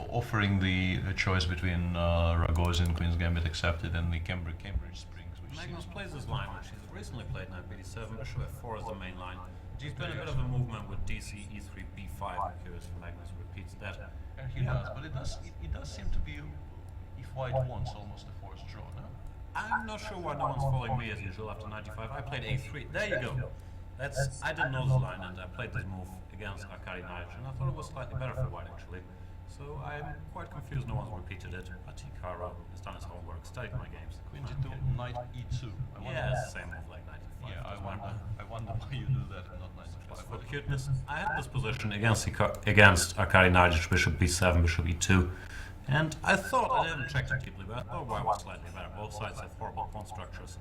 offering the choice between Ragozin, Queen's Gambit accepted, and the Cambridge Springs. Magnus plays this line, which he's recently played knight b7, bishop f4 as the main line. He's been a bit of a movement with dc, e3, b5. I'm curious if Magnus repeats that. And he does, but it does seem to be, if white wants, almost a forced draw, no? I'm not sure why no one's following me as usual after 95. I played a3. There you go. I didn't know this line, and I played this move against Hikaru, and I thought it was slightly better for white actually. So I'm quite confused no one's repeated it, but Hikaru has done his homework, studied my games. Queen g2, knight e2. Yeah, same move like knight e5. Yeah, I wonder why you do that and not knight e5. For cuteness, I had this position against Hikaru, bishop b7, bishop e2. And I thought, I didn't check it deeply, but I thought white was slightly better. Both sides have horrible pawn structures.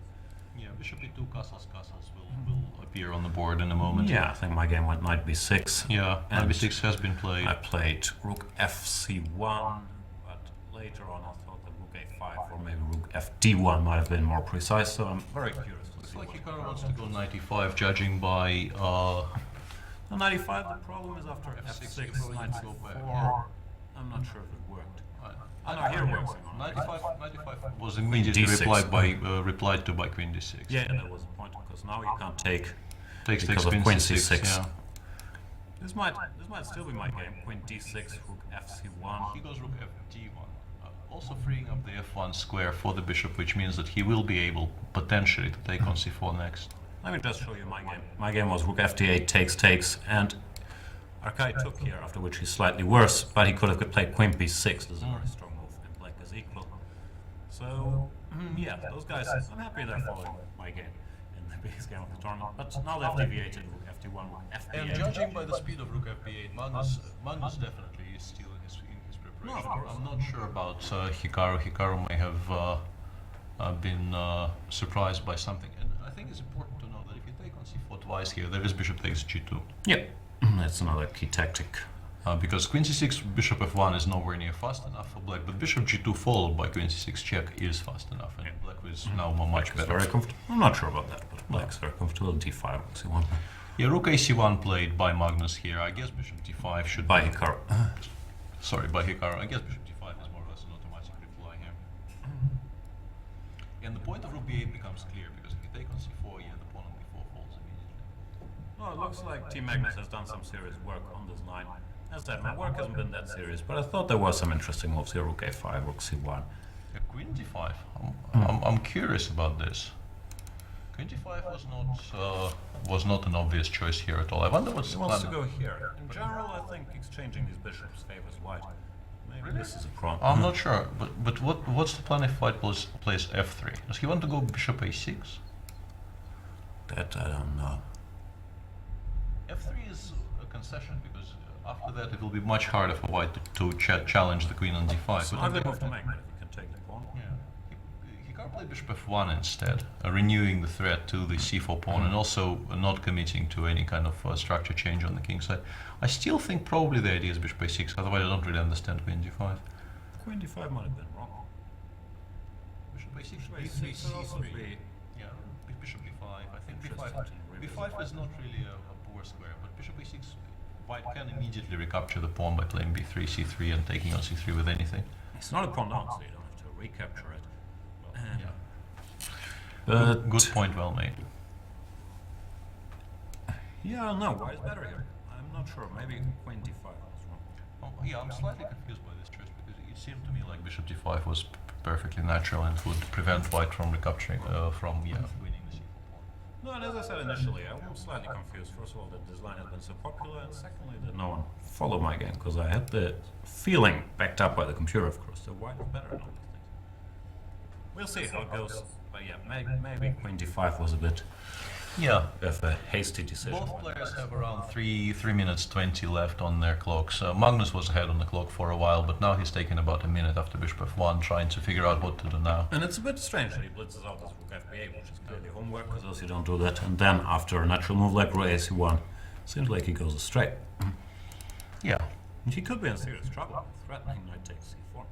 Yeah, bishop e2, castles will appear on the board in a moment. Yeah, I think my game went knight b6. Yeah, knight b6 has been played. I played rook fc1, but later on I thought that rook a5 or maybe rook fd1 might have been more precise, so I'm very curious to Looks see like Hikaru wants to go knight e5, judging by... The knight e5, the problem is after f6, knight c4, I'm not sure if it worked. I know, here works. Knight e5 was immediately replied to by queen d6. Yeah, that was the point, because now you can't take Takes because of queen queen c6. c6. Yeah. This might still be my game. Queen d6, rook fc1. He goes rook fd1, also freeing up the f1 square for the bishop, which means that he will be able potentially to take on c4 next. Let me just show you my game. My game was rook fd8 takes, and Arkai took here, after which he's slightly worse, but he could have played queen b6. This is a very strong move, and black is equal. So, yeah, those guys, I'm happy they're following my game in the biggest game of the tournament. But now they've deviated, rook fd1, rook fd8. And judging by the speed of rook fb8, Magnus definitely is still in his preparation. No, of course. I'm not sure about Hikaru. Hikaru may have been surprised by something. And I think it's important to know that if you take on c4 twice here, there is bishop takes g2. Yeah, that's another key tactic. Because queen c6, bishop f1 is nowhere near fast enough for black, but bishop g2 followed by queen c6 check is fast enough, and black is now much better. Very comfortable. I'm not sure about that, but black's very comfortable. d5, rook c1. Yeah, rook ac1 played by Magnus here. I guess bishop d5 should By be... Hikaru. Sorry, by Hikaru. I guess bishop d5 is more or less an automatic reply here. And the point of rook b8 becomes clear, because if you take on c4, yeah, the pawn on b4 falls immediately. Well, it looks like Team Magnus has done some serious work on this line. As I said, my work hasn't been that serious, but I thought there were some interesting moves here. Rook a5, rook c1. Yeah, queen d5. I'm curious about this. Queen d5 was not an obvious choice here at all. I wonder what's He the wants plan. to go here. In general, I think exchanging these bishops favors white. Maybe this is a problem. I'm not sure, but what's the plan if white plays f3? Does he want to go bishop a6? That I don't know. f3 is a concession, because after that it will be much harder for white to challenge the queen on d5. It's an ugly move to make, but if you can take the pawn. Yeah. He can't play bishop f1 instead, renewing the threat to the c4 pawn, and also not committing to any kind of structure change on the king side. I still think probably the idea is bishop a6, otherwise I don't really understand queen d5. Queen d5 might have been wrong. Bishop a6, b3, c3. Yeah, bishop b5. I think b5 is not really a poor square, but bishop a6, white can immediately recapture the pawn by playing b3, c3, and taking on c3 with anything. It's not a pawn down, so you don't have to recapture it. Yeah. But Good point, well made. yeah, no, white is better here. I'm not sure. Maybe queen d5 was wrong. Oh, yeah, I'm slightly confused by this choice, because it seemed to me like bishop d5 was perfectly natural and would prevent white from recapturing, winning the c4 pawn. No, and as I said initially, I'm slightly confused. First of all, that this line has been so popular, and secondly, that no one followed my game, because I had the feeling, backed up by the computer, of course, that white is better in all these things. We'll see how it goes, but yeah, maybe queen d5 was a bit of a hasty decision. Both players have around 3 minutes 20 left on their clocks. Magnus was ahead on the clock for a while, but now he's taken about a minute after bishop f1, trying to figure out what to do now. And it's a bit strange that he blitzes out this rook fb8, which is clearly homework, because else you don't do that. And then after a natural move like rook ac1, seems like he goes astray. Yeah. And he could be in serious trouble, threatening knight takes c4.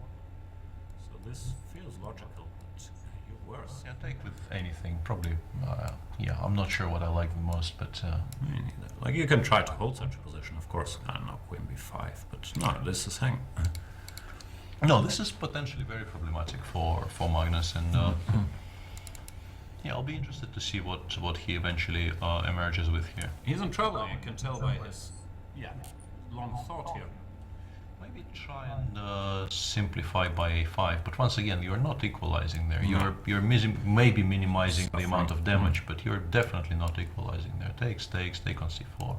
So this feels logical, but you're worse. Yeah, take with anything, probably. I'm not sure what I like the most, but... Me neither. Like, you can try to hold such a position, of course. I don't know, queen b5, but no, this is hang. No, this is potentially very problematic for Magnus, and yeah, I'll be interested to see what he eventually emerges with here. He's in trouble, you can tell by his long thought here. Maybe try and simplify by a5, but once again, you're not equalizing there. No. You're maybe minimizing the Suffering. amount of damage, but you're definitely not equalizing there. Takes, take on c4.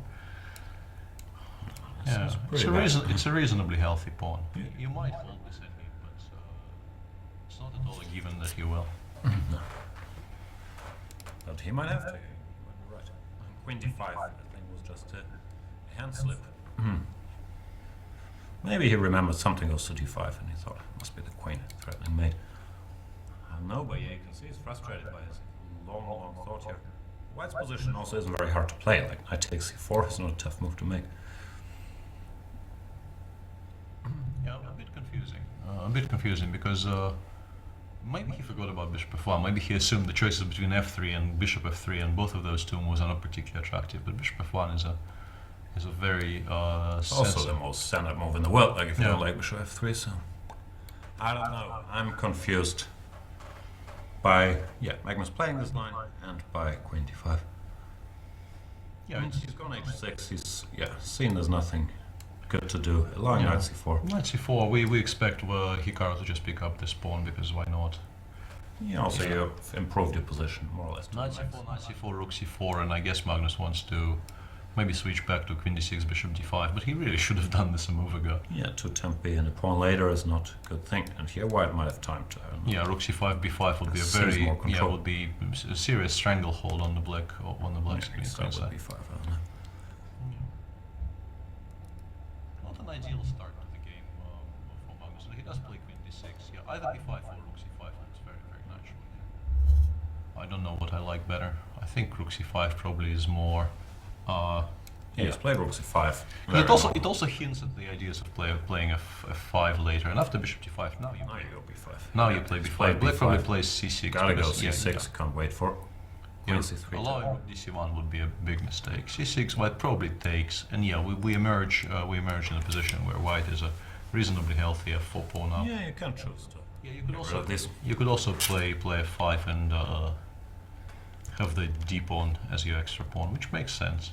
Yeah, is it's pretty bad. it's a reasonably healthy pawn. Yeah. You might hold this endgame, but it's not at all a given that you will. No. But he might have to. You're right. Queen d5, I think, was just a hand slip. Maybe he remembered something goes to d5 and he thought it must be the queen threatening mate. I don't know, but yeah, you can see he's frustrated by his long thought here. White's position also isn't very hard to play. Like knight takes c4 is not a tough move to make. Yeah, a bit confusing because maybe he forgot about bishop f1. Maybe he assumed the choices between f3 and bishop f3, and both of those two moves are not particularly attractive. But bishop f1 is a very Also the most standard move in the world. Like if you Yeah. don't like bishop f3, so I don't know. I'm confused by Magnus playing this line and by queen d5. yeah. He's gone h6. He's seen there's nothing good to do. Allowing Yeah. knight c4. Knight c4. We expect Hikaru to just pick up this pawn because why not? Yeah, also you've improved your position more or less. to Knight the max. c4, knight c4, rook c4, and I guess Magnus wants to maybe switch back to queen d6, bishop d5, but he really should have done this a move ago. Yeah, to tempi and a pawn later is not a good thing. And here White might have time to. I don't know. Yeah, rook c5, b5 would be a Seems very more control. would be a serious stranglehold on the black Yeah, screen. start so with b5. I don't know. Not an ideal start to the game for Magnus. He does play queen d6. Yeah, either b5 or rook c5 looks very natural. I don't know what I like better. I think rook c5 probably is more. He's played rook c5. It also hints at the ideas of playing f5 later, and after bishop d5 now you Now you go b5. now you play He's b5. played Black probably b5. plays c6. Gotta go because- c6. Can't wait for queen c3. Allowing rook dc1 would be a big mistake. c6 White probably takes, and yeah, we emerge in a position where White is a reasonably healthy f4 pawn now. Yeah, you can choose to. Yeah, you could Get rid of this. also play f5 and have the d pawn as your extra pawn, which makes sense.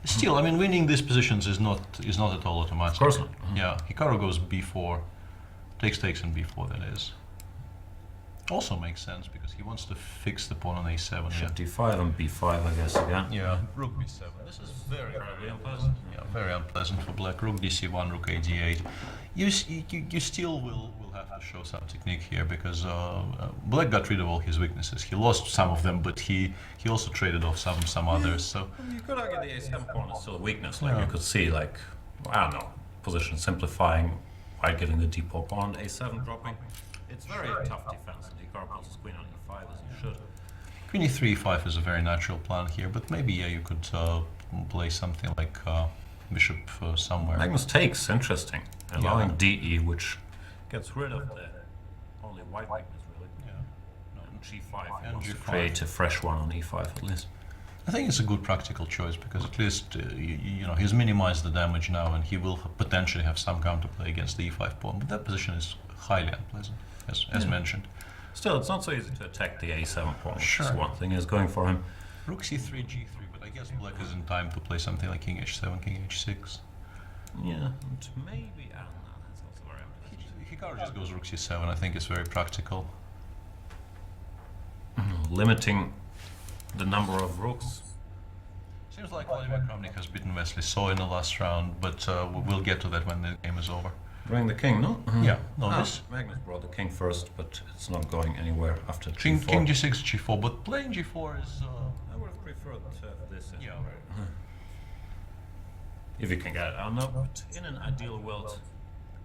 Still, I mean, winning these positions is not at all automatic. Of course not. Yeah, Hikaru goes b4, takes and b4. That is. Also makes sense because he wants to fix the pawn on a7. Bishop d5 and b5, I guess again. Yeah, rook b7. This is very unpleasant. Yeah, very unpleasant for black. Rook dc1, rook a d8. You still will have to show some technique here because black got rid of all his weaknesses. He lost some of them, but he also traded off some others. So You could argue the a7 pawn is still a weakness. Like Yeah. you could see, like, I don't know, position simplifying, White getting the d pawn, a7 dropping. It's very tough defense, and Hikaru puts his queen on e5 as he should. queen e3, e5 is a very natural plan here, but maybe you could play something like bishop somewhere. Magnus takes, interesting. Allowing Yeah. de, which gets rid of the only white weakness, really. Yeah. And g5, he And wants to g5. create a fresh one on e5 at least. I think it's a good practical choice because at least he's minimized the damage now, and he will potentially have some counterplay against the e5 pawn. But that position is highly unpleasant, as mentioned. Still, it's not so easy to attack the a7 pawn, which is Sure. one thing is going for him. Rook c3, g3, but I guess black is in time to play something like king h7, king h6. Yeah, and maybe, I don't know, that's also very unpleasant. Hikaru just goes rook c7. I think it's very practical. Limiting the number of rooks. Seems like Vladimir Kramnik has beaten Wesley So in the last round, but we'll get to that when the game is over. Bring the king, no? Yeah, no, this Magnus brought the king first, but it's not going anywhere after king g4. g6, g4, but playing g4 is I would have preferred to have this. yeah. If you can get it, I don't know. But in an ideal world,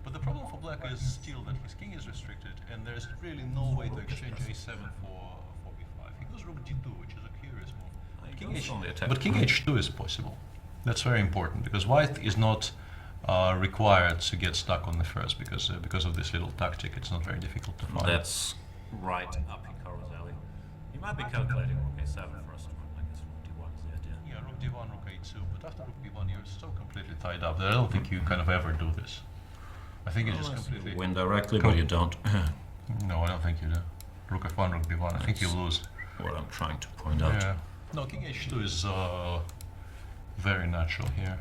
But the problem for black is still that his king is restricted, and there's really no way to exchange a7 for b5. He goes rook d2, which is a curious move. he goes on the attack. But king h2 is possible. That's very important because white is not required to get stuck on the first because of this little tactic. It's not very difficult to find. That's right up Hikaru's alley. He might be calculating rook a7 first, but I guess rook d1 is the idea. Yeah, rook d1, rook a2, but after rook b1 you're so completely tied up that I don't think you kind of ever do this. I think it's just completely... Win directly, but you don't. No, I don't think you do. Rook f1, rook b1, I think you lose. What I'm trying to point out. Yeah. No, king h2 is very natural here.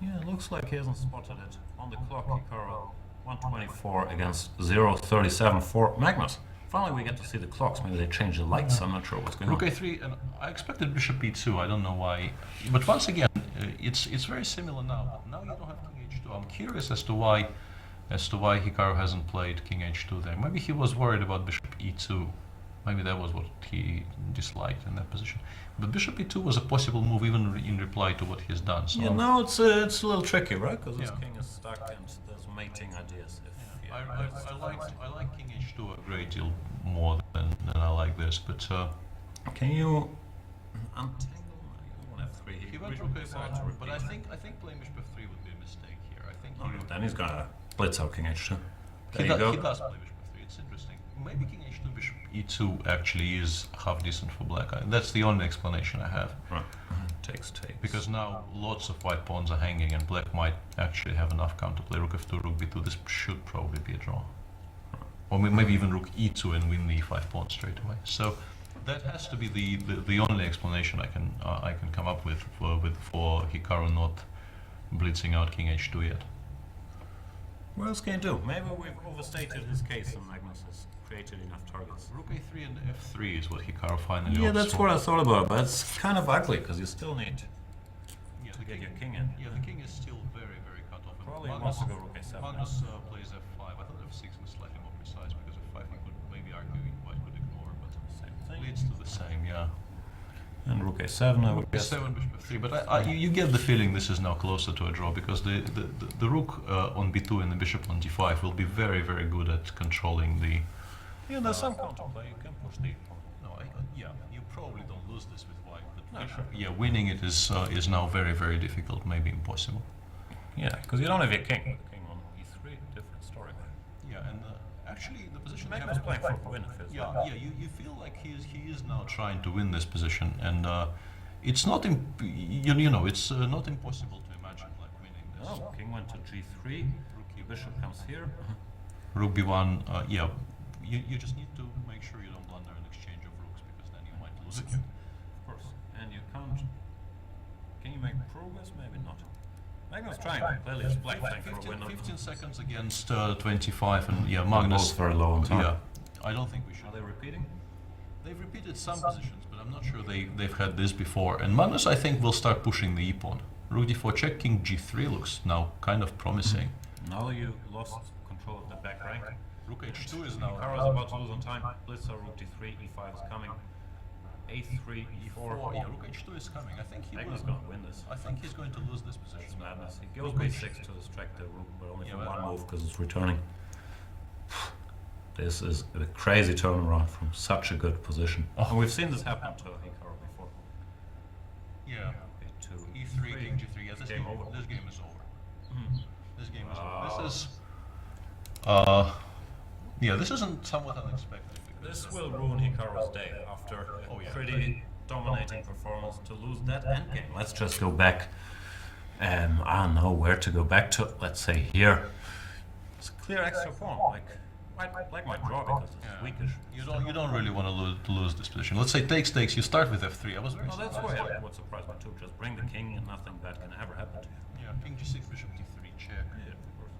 Yeah, it looks like he hasn't spotted it. On the clock, Hikaru, 124 against 0.37 for Magnus. Finally, we get to see the clocks. Maybe they changed the lights. I'm not sure what's going on. Rook a3, and I expected bishop e2. I don't know why, but once again, it's very similar now. Now you don't have king h2. I'm curious as to why Hikaru hasn't played king h2 there. Maybe he was worried about bishop e2. Maybe that was what he disliked in that position. But bishop e2 was a possible move even in reply to what he's done. So yeah, no, it's a little tricky, right? Because this Yeah. king is stuck and there's mating ideas. If I like king h2 a great deal more than I like this. But can you untangle my f3? he went rook a5, but I think playing bishop f3 would be a mistake here. I think Then he's gonna blitz out king h2. There he you go. does play bishop f3. It's interesting. Maybe king h2 bishop e2 actually is half decent for black. That's the only explanation I have. Right. Takes. Because now lots of white pawns are hanging and black might actually have enough counterplay. Rook f2, rook b2, this should probably be a draw. Or maybe even rook e2 and win the e5 pawn straight away. So that has to be the only explanation I can come up with for Hikaru not blitzing out king h2 yet. What else can you do? Maybe we've overstated his case and Magnus has created enough targets. Rook a3 and f3 is what Hikaru finally Yeah, opts that's for. what I thought about, but it's kind of ugly because you still need Yeah, to the get king, your king in. yeah, the king is still very, very cut off. Probably wants to go rook a7. Magnus plays f5. I thought f6 was slightly more precise because f5 he could maybe argue white could ignore, but Same thing. leads to the same, yeah. And rook a7, I would guess. b7, bishop f3, but you get the feeling this is now closer to a draw because the rook on b2 and the bishop on d5 will be very, very good at controlling the... Yeah, there's some counterplay. You can push the pawn. No, yeah, you probably don't lose this with white, but No, sure. yeah, winning it is now very, very difficult, maybe impossible. Yeah, because you don't have your king. The king on e3, different story. Yeah, and actually the position... Magnus playing for a win, it feels Yeah, like. yeah. You feel like he is now trying to win this position, and it's not it's not impossible to imagine like winning this. Oh, king went to g3. Bishop comes here. Rook b1. Yeah, you just need to make sure you don't blunder an exchange of rooks because then you might lose again. Of course. And you can't. Can you make progress? Maybe not. Magnus trying. Clearly, it's black playing for a win. 15 seconds against 25, and yeah, Magnus. Both very low on time. Yeah, I don't think we should. Are they repeating? They've repeated some positions, but I'm not sure they've had this before. And Magnus, I think, will start pushing the e-pawn. Rook d4 check, king g3 looks now kind of promising. Now you lost control of the back rank. Rook h2 is now... Hikaru is about to lose on time. Blitz, rook d3, e5 is coming. a3, e4. Yeah, rook h2 is coming. I think he Magnus will. going to win this. I think he's going to lose this It's position. madness. He goes b6 to distract the rook, but only for Yeah, one well, move because it's returning. This is a crazy turnaround from such a good position. Oh. And we've seen this happen to Hikaru before. Yeah. A2, e3, king g3. Yeah, this Game game, over. this game is over. Mhm. This game is Oh. over. This is... yeah, this isn't somewhat unexpected. Because, This will ruin Hikaru's day after a Oh, yeah. pretty dominating performance to lose that endgame. Let's just go back. I don't know where to go back to. Let's say here. It's a clear extra pawn. Like my draw because it's Yeah. weakish. You don't really want to lose this position. Let's say takes. You start with f3. I was very No, that's surprised. why what surprised me too. Just bring the king and nothing bad can ever happen to you. Yeah, king g6, bishop d3 check, Yeah, of course.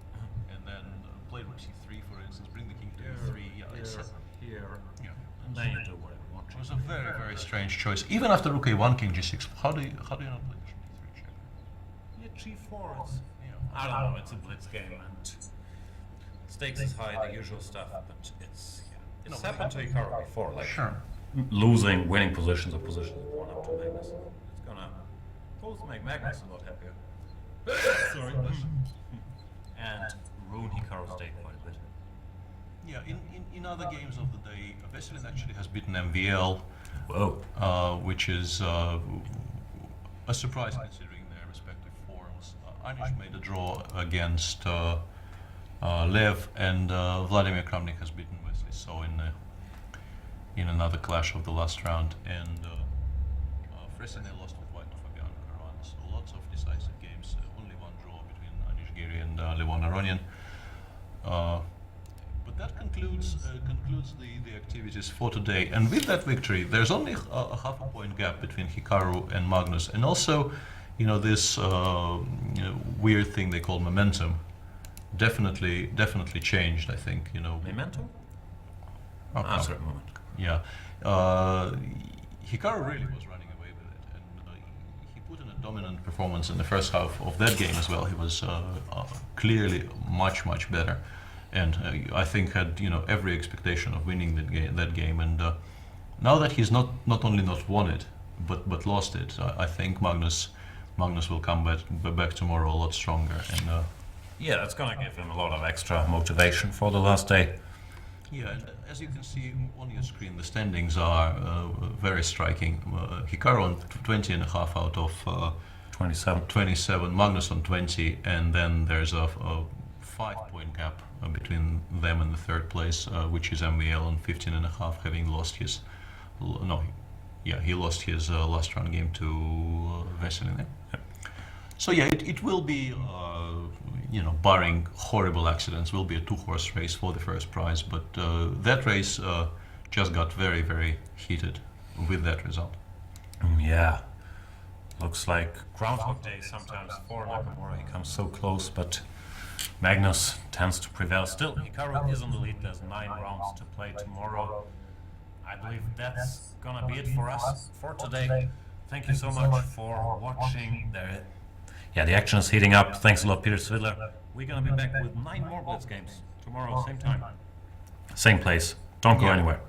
and then play rook c3 for instance. Bring the king to Here, e3. Yeah, it's here, yeah. and then you do whatever you want. It was a very, very strange choice. Even after rook a1, king g6, how do you not play bishop d3 check? Yeah, g4 is. Yeah. I don't know. It's a blitz game and stakes is high, the usual stuff. But it's it's happened to Hikaru before, like Sure. losing winning positions or positions that won up to Magnus. It's gonna both make Magnus a lot happier. Sorry. And ruin Hikaru's day quite a bit. Yeah, in other games of the day, Veselin actually has beaten MVL, Whoa. which is a surprise considering their respective forms. Anish made a draw against Lev, and Vladimir Kramnik has beaten Wesley So in another clash of the last round, and Fresnel lost with white to Fabiano Caruana. So lots of decisive games, only one draw between Anish Giri and Levon Aronian. But that concludes the activities for today. And with that victory, there's only a half a point gap between Hikaru and Magnus, and also, this weird thing they call momentum definitely changed. I think Memento? Okay. Sorry, moment. Yeah, Hikaru really was running away with it, and he put in a dominant performance in the first half of that game as well. He was clearly much better, and I think had every expectation of winning that game. And now that he's not only not won it, but lost it, I think Magnus will come back tomorrow a lot stronger. And yeah, that's gonna give him a lot of extra motivation for the last day. yeah, and as you can see on your screen, the standings are very striking. Hikaru on 20.5 out of 27, Magnus on 20, and then there's a 5-point gap between them and the third place, which is MVL on 15.5, having lost his. He lost his last round game to Veselin. So yeah, it will be, barring horrible accidents, will be a 2-horse race for the first prize. But that race just got very heated with that result. Yeah, looks like Groundhog Day sometimes for Nakamura. He comes so close, but Magnus tends to prevail. Still, Hikaru is in the lead. There's 9 rounds to play tomorrow. I believe that's gonna be it for us for today. Thank you so much for watching. The action is heating up. Thanks a lot, Peter Svidler. We're gonna be back with 9 more Blitz games tomorrow, same time, same place. Don't go anywhere.